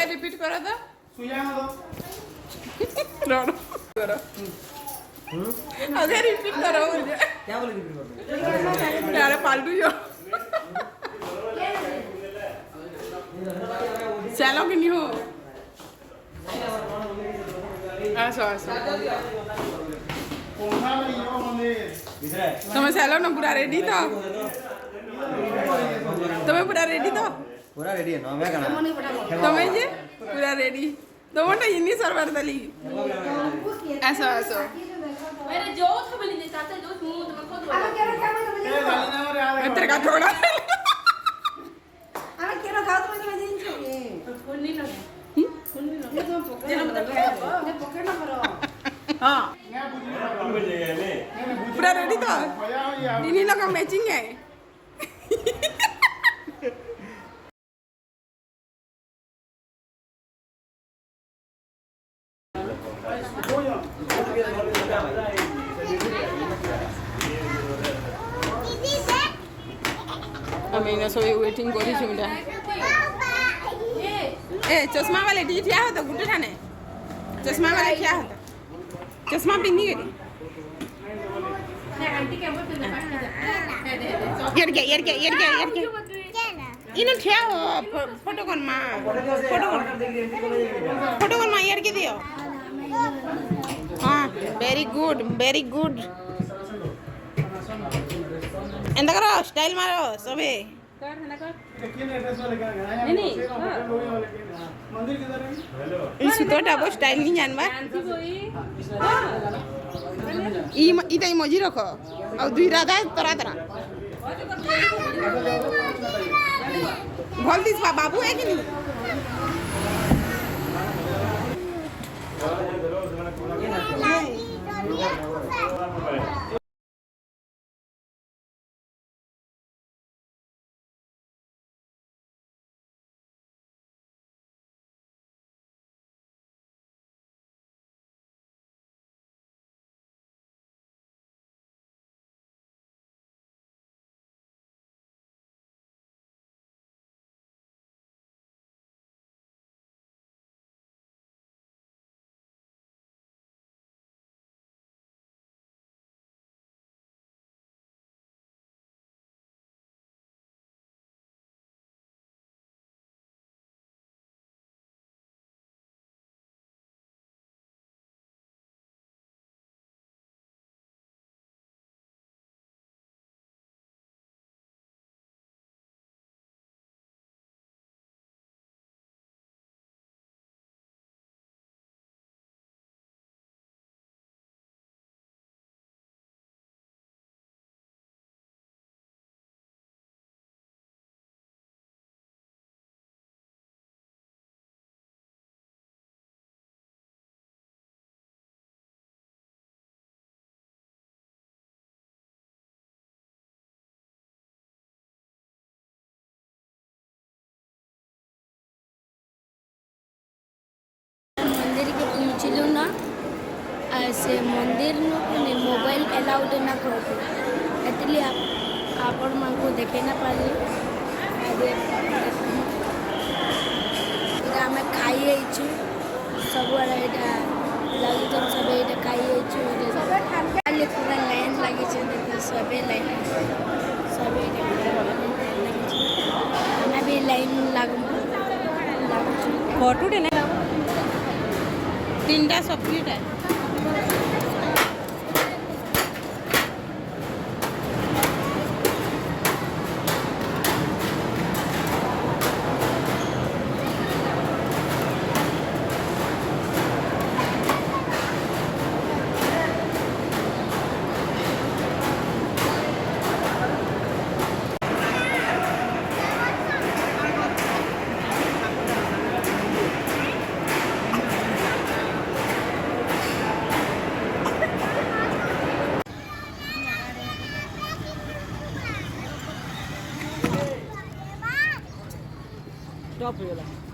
repeat करो तो अगर रिपीट करो मुझे क्या बोले रिपीट करो यार पाल्टू जो चलो कि नहीं हो ऐसा तुम्हें चलो ना पूरा रेडी तो तुम्हें पूरा रेडी तो पूरा रेडी है ना मैं करना तुम्हें ये पूरा रेडी तुम्हें इन्हीं सर्वर दली ऐसा मेरे जो था बोली नहीं चाहते जो मुंह तो मैं खुद बोला तेरे का थोड़ा अरे केरा खाओ तो मैं दिन चाहिए फोन नहीं लगा ये तो पकड़ ना करो हाँ पूरा रेडी तो इन्हीं लोग का मैचिंग है আমি না সবাই ওয়েটিং করেছি ওটা ए चश्मा वाले टी क्या होता गुड्डू ठाने चश्मा वाले क्या होता चश्मा पिन्नी करी आंटी के बोल यार इन्हें क्या हो फोटो कौन माँ यार के दियो हाँ वेरी गुड एंड करो स्टाइल मारो सबे नहीं इस तो टाइप स्टाइल नहीं जानबा इता इमोजी रखो और दुई राधा तरह भल दिस बाबू है कि नहीं पहुँचलु ना से मंदिर मोबाइल अलाउड ना करते एतली आपण मन को देखे ना पाली आम खाई सब लगे सब खाई देखिए पूरा लाइन लगी है, देखिए सभी लाइन सभी हमें भी लाइन लागू फोटो ने 3टा सब्जेक्ट है स्टॉप हो गया